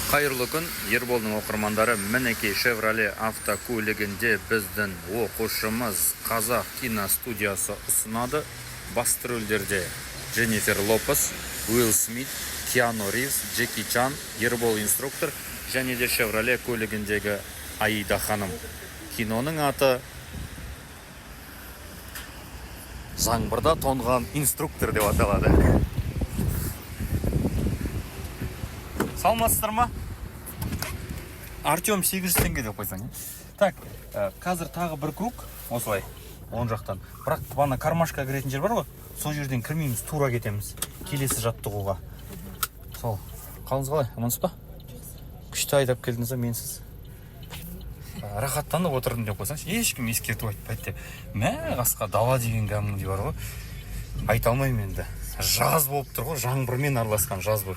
Қайырлы күн, Ерболдың оқырмандары, мінекей Chevrolet автокөлігінде біздің оқушымыз Қазақ киностудиясы ұсынады. Басты рөлдерде Дженнифер Лопес, Уилл Смит, Киану Ривз, Джеки Чан, Ербол инструктор және де Chevrolet көлігіндегі Аида ханым. Киноның аты Жаңбырда тоңған инструктор деп аталады. Саламатсыздар ма? Артем 800 теңге деп қойсаң. Так, қазір тағы бір круг, осылай, оң жақтан. Бірақ бана кармашқа кіретін жер бар ғой, сол жерден кірмейміз, тура кетеміз. Келесі жаттығуға. Сол, қалыңыз қалай, амансыз ба? Күшті айдап келдіңіз ба, менсіз? Рахаттанып отырдым деп қойсаңшы, ешкім ескертіп айтпайды деп. Мә, қасқа дала деген кәдімгідей бар ғой. Айта алмаймын енді. Жаз болып тұр ғой, жаңбырмен араласқан жаз болып.